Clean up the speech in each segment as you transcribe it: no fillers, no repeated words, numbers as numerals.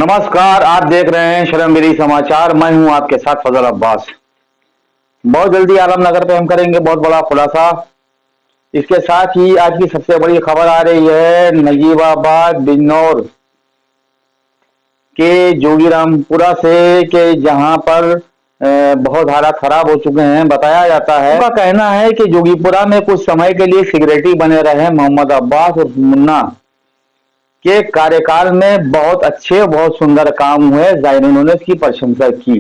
नमस्कार, आप देख रहे हैं शर्मगिरी समाचार। मैं हूं आपके साथ फजल अब्बास। बहुत जल्दी आलमनगर पे हम करेंगे बहुत बड़ा खुलासा। इसके साथ ही आज की सबसे बड़ी खबर आ रही है नजीबाबाद बिजनौर के जोगीरामपुरा से, कि जहां पर बहुत हालात खराब हो चुके हैं। बताया जाता है, उनका कहना है कि जोगीपुरा में कुछ समय के लिए सिक्योरिटी बने रहे मोहम्मद अब्बास और मुन्ना के कार्यकाल में बहुत अच्छे बहुत सुंदर काम हुए। जायरीनों ने इसकी प्रशंसा की।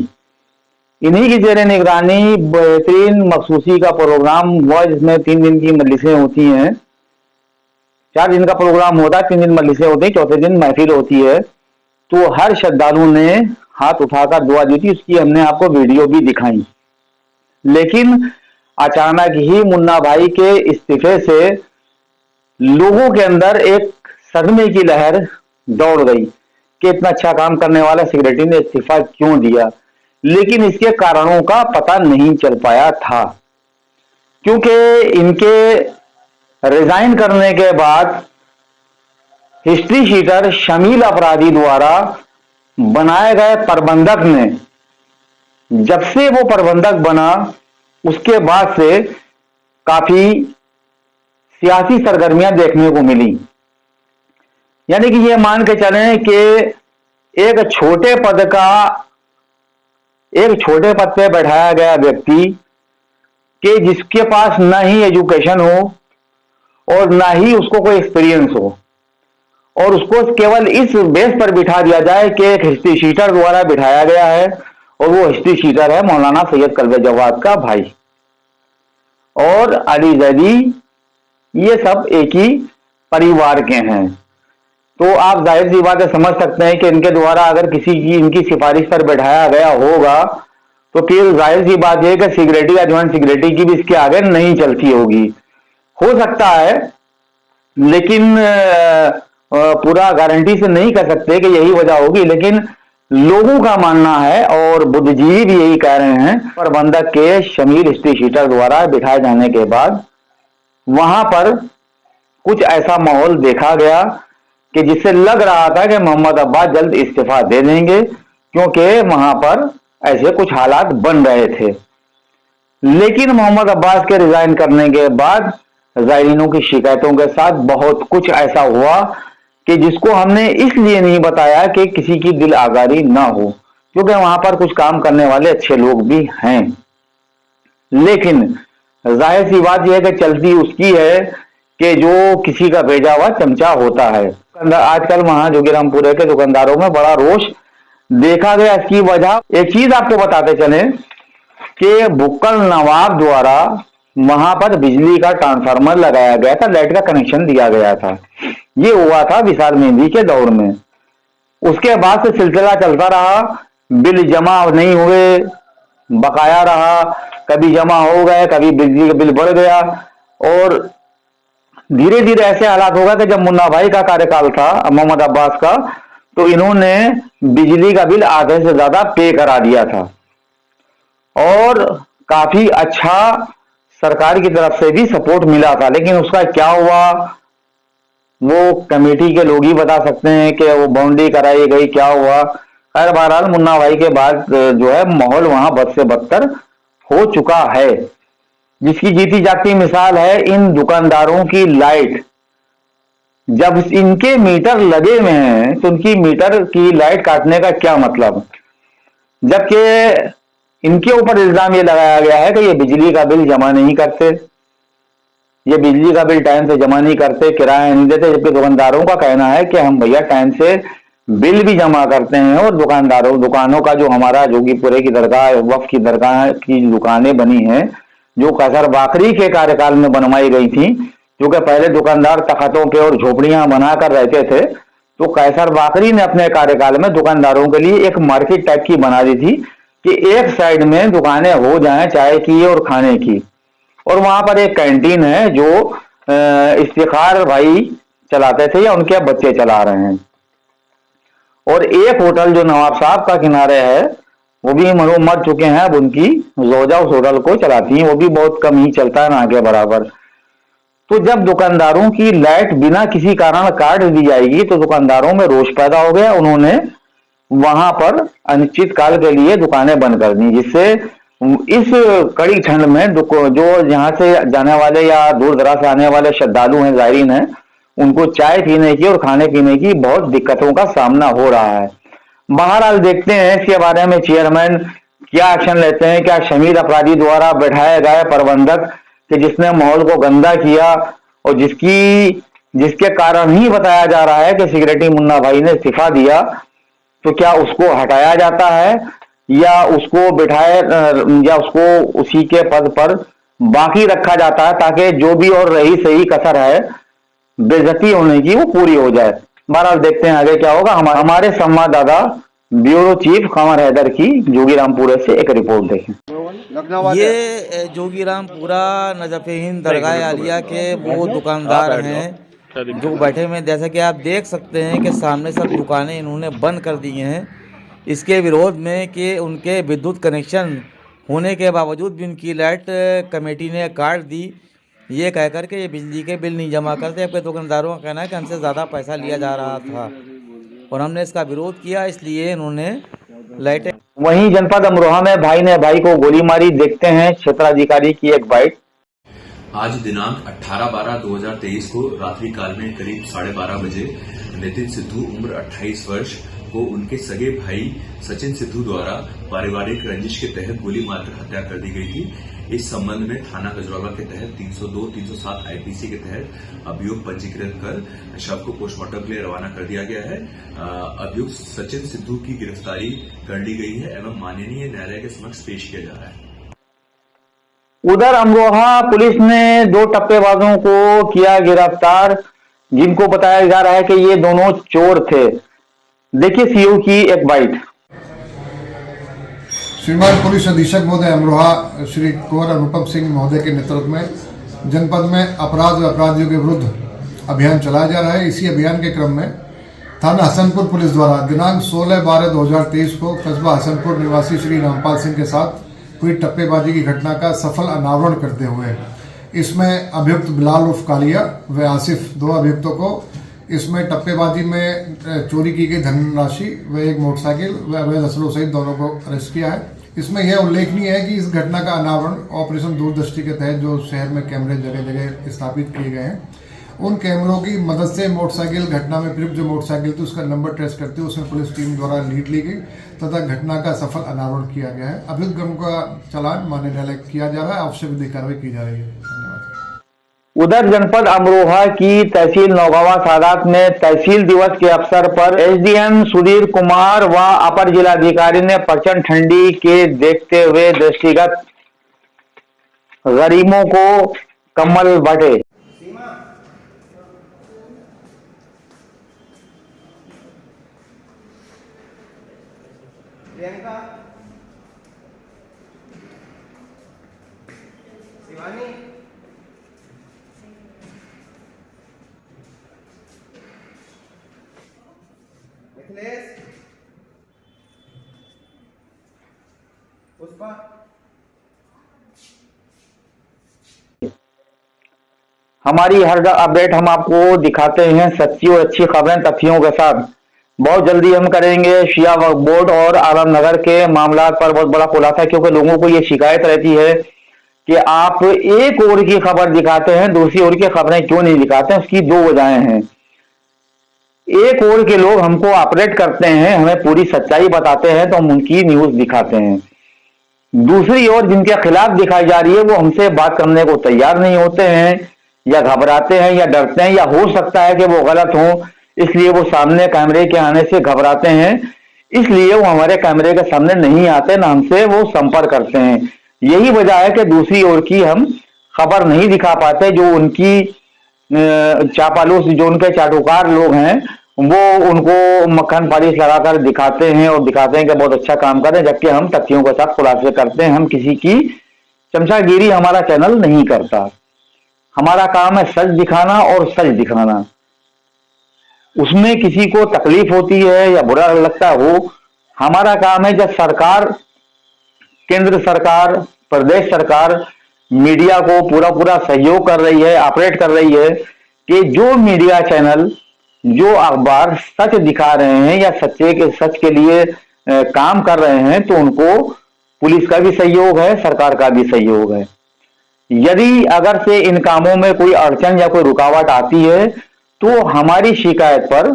इन्हीं की जेर निगरानी बेहतरीन मखसूसी का प्रोग्राम हुआ, जिसमें 3 दिन की मजलिसें होती हैं। 4 दिन का प्रोग्राम होता है, 3 दिन मजलिसें होती हैं, चौथे दिन महफिल होती है। तो हर श्रद्धालु ने हाथ उठाकर दुआ दी थी। उसकी हमने आपको वीडियो भी दिखाई। लेकिन अचानक ही मुन्ना भाई के इस्तीफे से लोगों के अंदर एक सदमे की लहर दौड़ गई कि इतना अच्छा काम करने वाला सेक्रेटरी ने इस्तीफा क्यों दिया। लेकिन इसके कारणों का पता नहीं चल पाया था, क्योंकि इनके रिजाइन करने के बाद हिस्ट्री शीटर शमील अपराधी द्वारा बनाए गए प्रबंधक ने, जब से वो प्रबंधक बना उसके बाद से काफी सियासी सरगर्मियां देखने को मिली। यानी कि ये मान के चलें कि एक छोटे पद पे बैठाया गया व्यक्ति कि जिसके पास ना ही एजुकेशन हो और ना ही उसको कोई एक्सपीरियंस हो, और उसको केवल इस बेस पर बिठा दिया जाए कि एक हिस्ट्री शीटर द्वारा बिठाया गया है, और वो हिस्ट्री शीटर है मौलाना सैयद कल्बे जवाद का भाई और अली जैदी। ये सब एक ही परिवार के हैं। तो आप जाहिर सी बात है समझ सकते हैं कि इनके द्वारा अगर किसी की इनकी सिफारिश पर बैठाया गया होगा तो फिर जाहिर सी बात है कि सिक्योरिटी या ज्वाइंट सिक्योरिटी की भी इसके आगे नहीं चलती होगी। हो सकता है, लेकिन पूरा गारंटी से नहीं कह सकते कि यही वजह होगी। लेकिन लोगों का मानना है और बुद्धिजीवी भी यही कह रहे हैं, प्रबंधक के शमील हिस्ट्री शीटर द्वारा बिठाए जाने के बाद वहां पर कुछ ऐसा माहौल देखा गया कि जिससे लग रहा था कि मोहम्मद अब्बास जल्द इस्तीफा दे देंगे, क्योंकि वहां पर ऐसे कुछ हालात बन रहे थे। लेकिन मोहम्मद अब्बास के रिजाइन करने के बाद जायरीनों की शिकायतों के साथ बहुत कुछ ऐसा हुआ कि जिसको हमने इसलिए नहीं बताया कि किसी की दिल आगारी ना हो, क्योंकि वहां पर कुछ काम करने वाले अच्छे लोग भी हैं। लेकिन जाहिर सी बात यह है कि चलती उसकी है कि जो किसी का भेजा हुआ चमचा होता है। आजकल वहां जोगीरामपुरे के दुकानदारों में बड़ा रोष देखा गया। इसकी वजह एक चीज आपको बताते चले कि बुक्कल नवाब द्वारा वहां पर बिजली का ट्रांसफार्मर लगाया गया था, लाइट का कनेक्शन दिया गया था। ये हुआ था विशाल मेहंदी के दौर में। उसके बाद से सिलसिला चलता रहा, बिल जमा नहीं हुए, बकाया रहा, कभी जमा हो गए, कभी बिजली का बिल बढ़ गया, और धीरे धीरे ऐसे हालात होगा कि जब मुन्ना भाई का कार्यकाल था मोहम्मद अब्बास का, तो इन्होंने बिजली का बिल आधे से ज्यादा पे करा दिया था। और काफी अच्छा सरकार की तरफ से भी सपोर्ट मिला था। लेकिन उसका क्या हुआ वो कमेटी के लोग ही बता सकते हैं कि वो बाउंड्री कराई गई, क्या हुआ। खैर बहरहाल मुन्ना भाई के बाद जो है माहौल वहां बद से बदतर हो चुका है, जिसकी जीती जाती मिसाल है इन दुकानदारों की लाइट। जब इनके मीटर लगे हुए हैं तो उनकी मीटर की लाइट काटने का क्या मतलब, जबकि इनके ऊपर इल्जाम ये लगाया गया है कि ये बिजली का बिल जमा नहीं करते, ये बिजली का बिल टाइम से जमा नहीं करते, किराया नहीं देते। जबकि दुकानदारों का कहना है कि हम भैया टाइम से बिल भी जमा करते हैं, और दुकानों का जो हमारा जोगीपुरे की दरगाह वक्फ की दरगाह की दुकानें बनी हैं, जो कैसर बाकरी के कार्यकाल में बनवाई गई थी, क्योंकि पहले दुकानदार तख्तों पे और झोपड़ियां बनाकर रहते थे, तो कैसर बाकरी ने अपने कार्यकाल में दुकानदारों के लिए एक मार्केट टाइप की बना दी थी कि एक साइड में दुकानें हो जाएं चाय की और खाने की, और वहां पर एक कैंटीन है जो इफ्तिखार भाई चलाते थे या उनके बच्चे चला रहे हैं, और एक होटल जो नवाब साहब का किनारे है वो भी मरूम मर चुके हैं। अब उनकी जोजा उस होटल को चलाती हैं, वो भी बहुत कम ही चलता है, ना के बराबर। तो जब दुकानदारों की लाइट बिना किसी कारण काट दी जाएगी तो दुकानदारों में रोष पैदा हो गया। उन्होंने वहां पर अनिश्चित काल के लिए दुकानें बंद कर दी, जिससे इस कड़ी ठंड में जो यहाँ से जाने वाले या दूर दराज से आने वाले श्रद्धालु हैं, जायरीन हैं, उनको चाय पीने की और खाने पीने की बहुत दिक्कतों का सामना हो रहा है। बहरहाल देखते हैं इसके बारे में चेयरमैन क्या एक्शन लेते हैं। क्या शमीर अपराधी द्वारा बैठाया गया प्रबंधक कि जिसने माहौल को गंदा किया और जिसके कारण ही बताया जा रहा है कि सिगरेटी मुन्ना भाई ने इस्तीफा दिया, तो क्या उसको हटाया जाता है या उसको बिठाए या उसको उसी के पद पर बाकी रखा जाता है, ताकि जो भी और रही सही कसर है बेइज्जती होने की वो पूरी हो जाए। बहरहाल देखते हैं आगे क्या होगा। हमारे संवाददाता ब्यूरो चीफ कमर हैदर की जोगीरामपुरा से एक रिपोर्ट देखें। ये जोगीरामपुरा नजफीन दरगाह आलिया के वो दुकानदार हैं जो बैठे हुए, जैसा कि आप देख सकते हैं कि सामने सब दुकानें इन्होंने बंद कर दी हैं इसके विरोध में कि उनके विद्युत कनेक्शन होने के बावजूद भी उनकी लाइट कमेटी ने काट दी, ये कहकर के ये बिजली के बिल नहीं जमा करते। अपने दुकानदारों का कहना है कि हमसे ज़्यादा पैसा लिया जा रहा था और हमने इसका विरोध किया, इसलिए इन्होंने लाइटें। वहीं जनपद अमरोहा में भाई ने भाई को गोली मारी, देखते हैं क्षेत्राधिकारी की एक बाइट। आज दिनांक 18/12/2023 को रात्रि काल में करीब 12:30 बजे नितिन सिद्धू उम्र 28 वर्ष को उनके सगे भाई सचिन सिद्धू द्वारा पारिवारिक रंजिश के तहत गोली मारकर हत्या कर दी गई थी। इस संबंध में थाना गजरौला के तहत 302-307 आईपीसी के तहत अभियोग पंजीकृत कर शव को पोस्टमार्टम के लिए रवाना कर दिया गया है। अभियुक्त सचिन सिद्धू की गिरफ्तारी कर ली गई है एवं माननीय न्यायालय के समक्ष पेश किया जा रहा है। उधर अमरोहा पुलिस ने 2 टप्पेबाजों को किया गिरफ्तार, जिनको बताया जा रहा है कि ये दोनों चोर थे। देखिए सीओ की एक बाइट। श्रीमान पुलिस अधीक्षक महोदय अमरोहा श्री कुंवर अनुपम सिंह महोदय के नेतृत्व में जनपद में अपराध व अपराधियों के विरुद्ध अभियान चलाया जा रहा है। इसी अभियान के क्रम में थाना हसनपुर पुलिस द्वारा दिनांक 16/12/2023 को कस्बा हसनपुर निवासी श्री रामपाल सिंह के साथ हुई टप्पेबाजी की घटना का सफल अनावरण करते हुए इसमें अभियुक्त बिलाल उर्फ कालिया व आसिफ 2 अभियुक्तों को इसमें टप्पेबाजी में चोरी की गई धनराशि व एक मोटरसाइकिल व अवैध असलों सहित दोनों को अरेस्ट किया है। इसमें यह उल्लेखनीय है कि इस घटना का अनावरण ऑपरेशन दूरदृष्टि के तहत जो शहर में कैमरे जगह जगह स्थापित किए गए हैं, उन कैमरों की मदद से मोटरसाइकिल घटना में प्रयुक्त जो मोटरसाइकिल थी उसका नंबर ट्रेस करते हुए उसमें पुलिस टीम द्वारा लीड ली गई तथा घटना का सफल अनावरण किया गया है। अभियुक्त का चालान मान्य न्यायालय किया जा रहा है, आवश्यक विधिक कार्रवाई की जा रही है। उधर जनपद अमरोहा की तहसील नौगावा सादात में तहसील दिवस के अवसर पर एसडीएम सुधीर कुमार व अपर जिलाधिकारी ने प्रचंड ठंडी के देखते हुए दृष्टिगत गरीबों को कम्बल बांटे। शिवानी मिथिलेश पुष्पा हमारी हर अपडेट हम आपको दिखाते हैं सच्ची और अच्छी खबरें तथ्यों के साथ। बहुत जल्दी हम करेंगे शिया वक्फ बोर्ड और आलमनगर के मामला पर बहुत बड़ा खुलासा, क्योंकि लोगों को ये शिकायत रहती है कि आप एक ओर की खबर दिखाते हैं, दूसरी ओर की खबरें क्यों नहीं दिखाते हैं। उसकी 2 वजहें हैं। एक ओर के लोग हमको ऑपरेट करते हैं, हमें पूरी सच्चाई बताते हैं तो हम उनकी न्यूज दिखाते हैं। दूसरी ओर जिनके खिलाफ दिखाई जा रही है वो हमसे बात करने को तैयार नहीं होते हैं, या घबराते हैं, या डरते हैं, या हो सकता है कि वो गलत हो, इसलिए वो सामने कैमरे के आने से घबराते हैं, इसलिए वो हमारे कैमरे के सामने नहीं आते, ना हमसे वो संपर्क करते हैं। यही वजह है कि दूसरी ओर की हम खबर नहीं दिखा पाते। जो उनकी चापालूस, जो उनके चाटुकार लोग हैं, वो उनको मक्खन पालिश लगाकर दिखाते हैं और दिखाते हैं कि बहुत अच्छा काम कर रहे हैं, जबकि हम तथ्यों के साथ खुलासे करते हैं। हम किसी की चमचागिरी हमारा चैनल नहीं करता। हमारा काम है सच दिखाना और सच दिखाना। उसमें किसी को तकलीफ होती है या बुरा लगता हो, हमारा काम है जब सरकार, केंद्र सरकार, प्रदेश सरकार मीडिया को पूरा सहयोग कर रही है, ऑपरेट कर रही है, कि जो मीडिया चैनल जो अखबार सच दिखा रहे हैं या सच के लिए काम कर रहे हैं, तो उनको पुलिस का भी सहयोग है, सरकार का भी सहयोग है। यदि अगर से इन कामों में कोई अड़चन या कोई रुकावट आती है तो हमारी शिकायत पर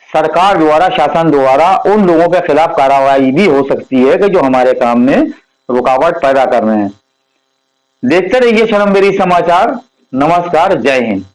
सरकार द्वारा, शासन द्वारा उन लोगों के खिलाफ कार्रवाई भी हो सकती है कि जो हमारे काम में रुकावट पैदा कर रहे हैं। देखते रहिए शर्मवेरी समाचार। नमस्कार, जय हिंद।